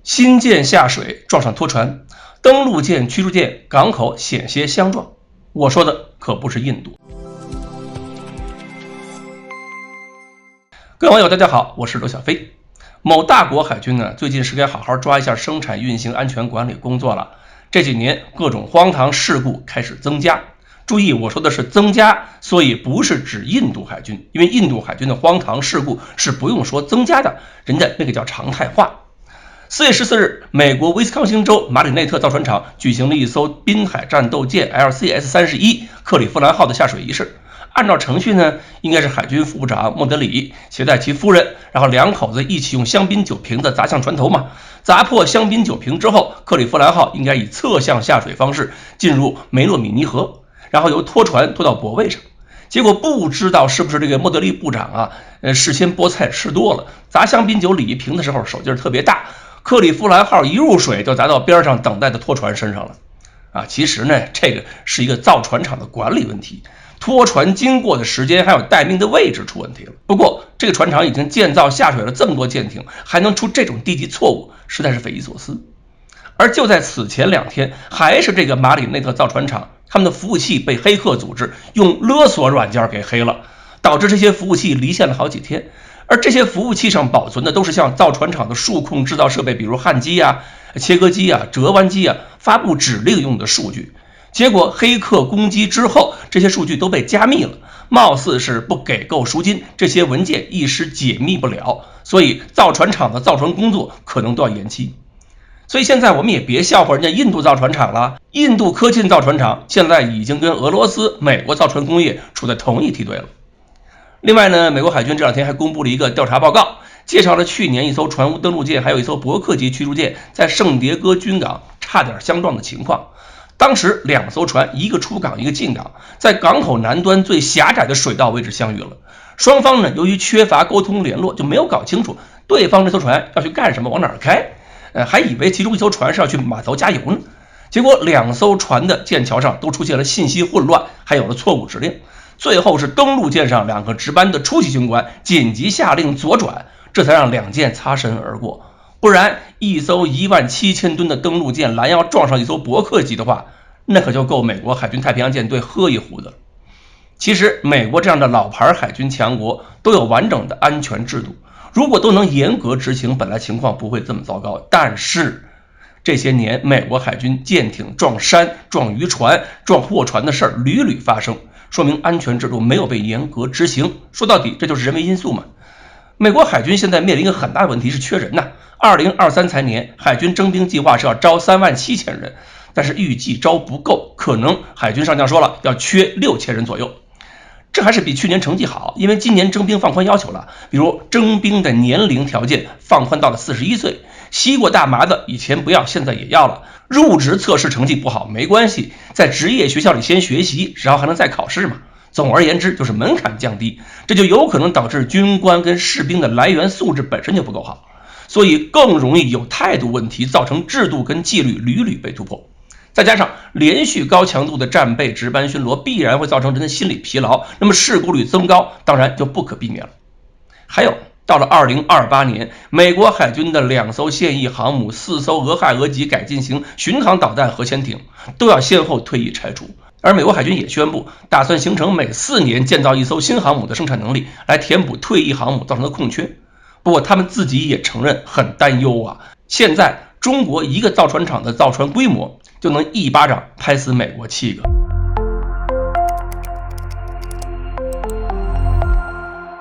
新舰下水撞上拖船，登陆舰、驱逐舰港口险些相撞。我说的可不是印度。各位网友大家好，我是罗小飞。某大国海军呢，最近是该好好抓一下生产运行安全管理工作了。这几年各种荒唐事故开始增加，注意我说的是增加，所以不是指印度海军，因为印度海军的荒唐事故是不用说增加的，人家那个叫常态化。4月14日，美国威斯康星州马里内特造船厂举行了一艘滨海战斗舰 LCS-31 克利夫兰号的下水仪式。按照程序呢，应该是海军副部长莫德里携带其夫人，然后两口子一起用香槟酒瓶子砸向船头嘛。砸破香槟酒瓶之后，克利夫兰号应该以侧向下水方式进入梅洛米尼河，然后由拖船拖到泊位上。结果不知道是不是这个莫德里部长事先菠菜吃多了，砸香槟酒礼仪瓶的时候手劲特别大，克利夫兰号一入水就砸到边上等待的拖船身上了。其实呢，这个是一个造船厂的管理问题，拖船经过的时间还有待命的位置出问题了。不过这个船厂已经建造下水了这么多舰艇，还能出这种低级错误，实在是匪夷所思。而就在此前2天，还是这个马里内特造船厂，他们的服务器被黑客组织用勒索软件给黑了，导致这些服务器离线了好几天。而这些服务器上保存的都是像造船厂的数控制造设备，比如焊机切割机折弯机发布指令用的数据。结果黑客攻击之后，这些数据都被加密了，貌似是不给够赎金，这些文件一时解密不了，所以造船厂的造船工作可能都要延期。所以现在我们也别笑话人家印度造船厂了，印度科钦造船厂现在已经跟俄罗斯、美国造船工业处在同一梯队了。另外呢，美国海军这2天还公布了一个调查报告，介绍了去年一艘船坞登陆舰还有一艘伯克级驱逐舰在圣迭戈军港差点相撞的情况。当时2艘船，一个出港一个进港，在港口南端最狭窄的水道位置相遇了。双方呢，由于缺乏沟通联络，就没有搞清楚对方这艘船要去干什么，往哪儿开，还以为其中一艘船是要去码头加油呢。结果2艘船的舰桥上都出现了信息混乱，还有了错误指令。最后是登陆舰上2个值班的初级军官紧急下令左转，这才让2舰擦身而过。不然一艘17000吨的登陆舰拦腰撞上一艘伯克级的话，那可就够美国海军太平洋舰队喝一壶的。其实美国这样的老牌海军强国都有完整的安全制度，如果都能严格执行，本来情况不会这么糟糕。但是这些年美国海军舰艇撞山、撞渔船、撞货船的事儿屡屡发生，说明安全制度没有被严格执行。说到底这就是人为因素嘛。美国海军现在面临一个很大的问题是缺人2023财年海军征兵计划是要招37000人，但是预计招不够，可能海军上将说了要缺6000人左右。这还是比去年成绩好，因为今年征兵放宽要求了，比如征兵的年龄条件放宽到了41岁，吸过大麻的以前不要，现在也要了。入职测试成绩不好没关系，在职业学校里先学习，然后还能再考试嘛。总而言之就是门槛降低，这就有可能导致军官跟士兵的来源素质本身就不够好，所以更容易有态度问题，造成制度跟纪律屡屡被突破。再加上连续高强度的战备值班巡逻必然会造成人的心理疲劳，那么事故率增高当然就不可避免了。还有到了2028年，美国海军的2艘现役航母、4艘俄亥俄级改进型巡航导弹核潜艇都要先后退役拆除，而美国海军也宣布打算形成每4年建造一艘新航母的生产能力，来填补退役航母造成的空缺。不过他们自己也承认很担忧现在中国一个造船厂的造船规模就能一巴掌拍死美国7个。